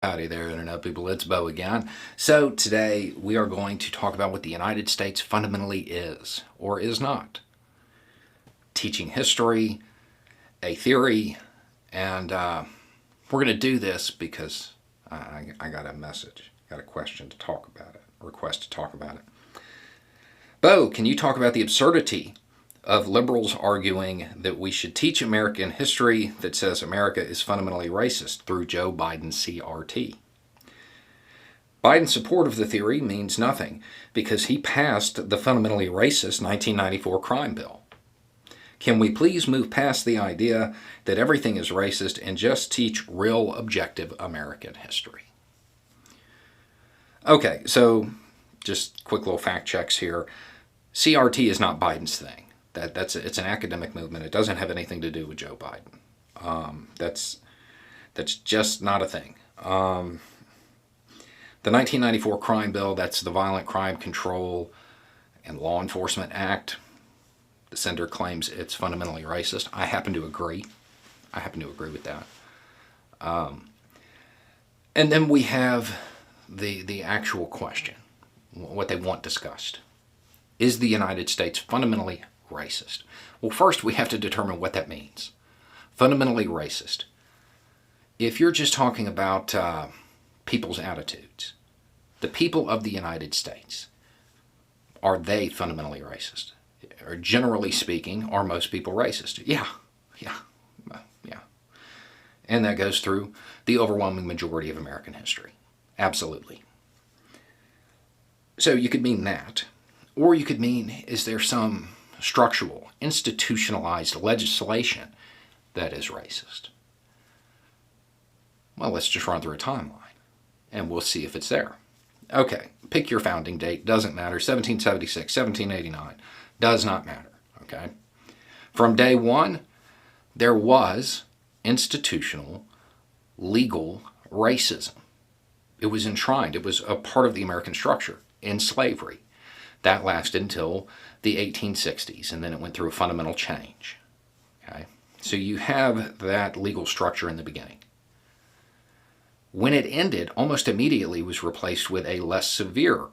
Howdy there, Internet people. It's Bo again. So today we are going to talk about what the United States fundamentally is or is not. Teaching history, a theory, and we're going to do this because I got a message, got a question to talk about it, a request to talk about it. Bo, can you talk about the absurdity of liberals arguing that we should teach American history that says America is fundamentally racist through Joe Biden's CRT? Biden's support of the theory means nothing because he passed the fundamentally racist 1994 crime bill. Can we please move past the idea that everything is racist and just teach real objective American history? Okay, so just quick little fact checks here. CRT is not Biden's thing. It's an academic movement. It doesn't have anything to do with Joe Biden. That's just not a thing. The 1994 crime bill, that's the Violent Crime Control and Law Enforcement Act. The sender claims it's fundamentally racist. I happen to agree. I happen to agree with that. And then we have the actual question, what they want discussed. Is the United States fundamentally racist? Well, first we have to determine what that means. Fundamentally racist. If you're just talking about people's attitudes, the people of the United States, are they fundamentally racist? Or generally speaking, are most people racist? Yeah. And that goes through the overwhelming majority of American history. Absolutely. So you could mean that. Or you could mean, is there some structural, institutionalized legislation that is racist? Well, let's just run through a timeline, and we'll see if it's there. Okay, pick your founding date, doesn't matter, 1776, 1789, does not matter, okay? From day one, there was institutional, legal racism. It was enshrined, it was a part of the American structure in slavery. That lasted until the 1860s, and then it went through a fundamental change. Okay? So you have that legal structure in the beginning. When it ended, almost immediately was replaced with a less severe,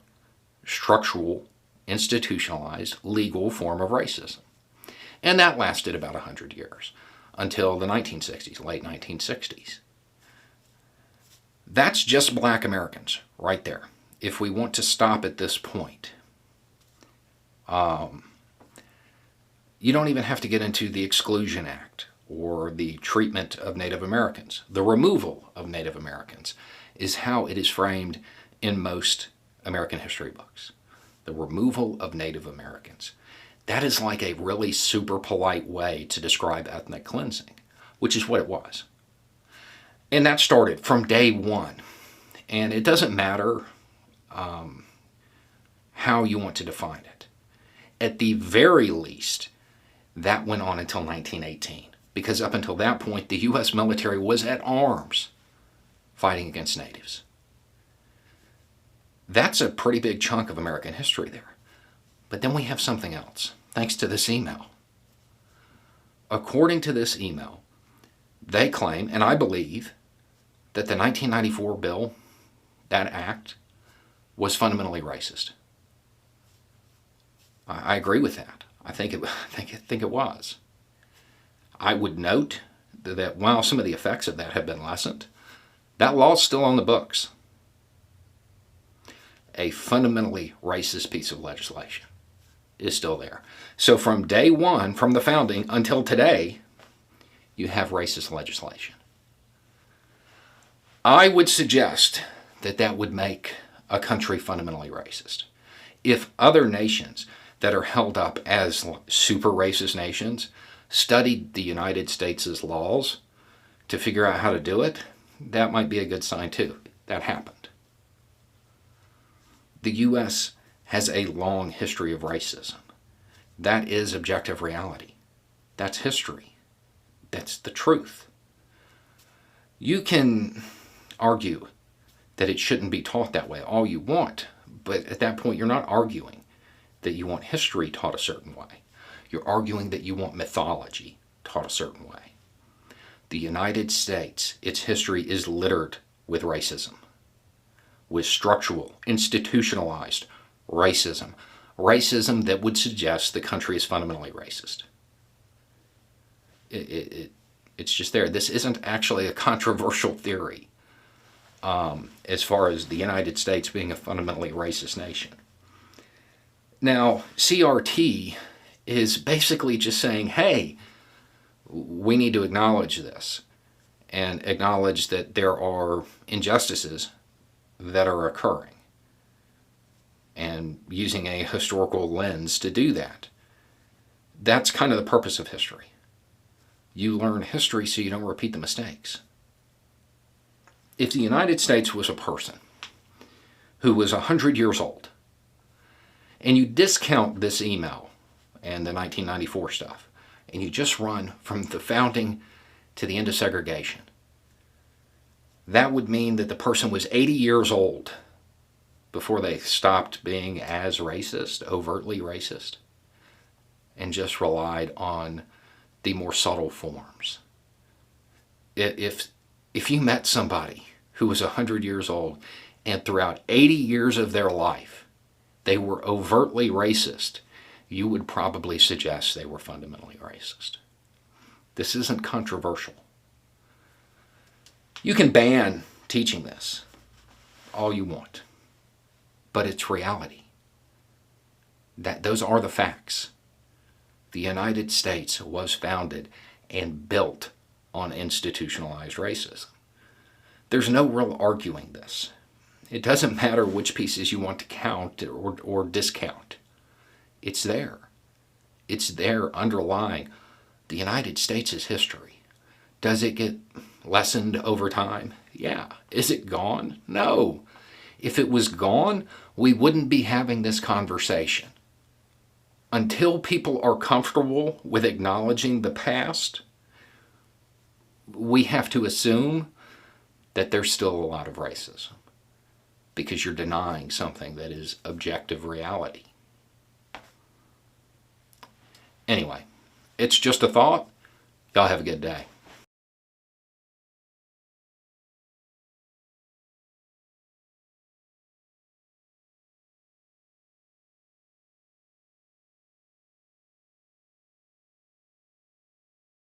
structural, institutionalized, legal form of racism. And that lasted about 100 years, until the 1960s, late 1960s. That's just black Americans, right there. If we want to stop at this point, you don't even have to get into the Exclusion Act or the treatment of Native Americans. The removal of Native Americans is how it is framed in most American history books. The removal of Native Americans. That is like a really super polite way to describe ethnic cleansing, which is what it was. And that started from day one. And it doesn't matter how you want to define it. At the very least, that went on until 1918, because up until that point, the U.S. military was at arms fighting against natives. That's a pretty big chunk of American history there. But then we have something else, thanks to this email. According to this email, they claim, and I believe, that the 1994 bill, that act, was fundamentally racist. I agree with that. I think it was. I would note that while some of the effects of that have been lessened, that law's still on the books. A fundamentally racist piece of legislation is still there. So from day one, from the founding until today, you have racist legislation. I would suggest that that would make a country fundamentally racist. If other nations that are held up as super racist nations studied the United States' laws to figure out how to do it, that might be a good sign too. That happened. The U.S. has a long history of racism. That is objective reality. That's history. That's the truth. You can argue that it shouldn't be taught that way all you want, but at that point you're not arguing that you want history taught a certain way. You're arguing that you want mythology taught a certain way. The United States, its history is littered with racism, with structural, institutionalized racism, racism that would suggest the country is fundamentally racist. It's just there. This isn't actually a controversial theory as far as the United States being a fundamentally racist nation. Now, CRT is basically just saying, hey, we need to acknowledge this and acknowledge that there are injustices that are occurring, and using a historical lens to do that. That's kind of the purpose of history. You learn history so you don't repeat the mistakes. If the United States was a person who was 100 years old, and you discount this email and the 1994 stuff, and you just run from the founding to the end of segregation, that would mean that the person was 80 years old before they stopped being as racist, overtly racist, and just relied on the more subtle forms. If you met somebody who was 100 years old and throughout 80 years of their life they were overtly racist, you would probably suggest they were fundamentally racist. This isn't controversial. You can ban teaching this all you want, but it's reality. Those are the facts. The United States was founded and built on institutionalized racism. There's no real arguing this. It doesn't matter which pieces you want to count or discount. It's there. It's there underlying the United States' history. Does it get lessened over time? Yeah. Is it gone? No. If it was gone, we wouldn't be having this conversation. Until people are comfortable with acknowledging the past, we have to assume that there's still a lot of racism, because you're denying something that is objective reality. Anyway, it's just a thought. Y'all have a good day.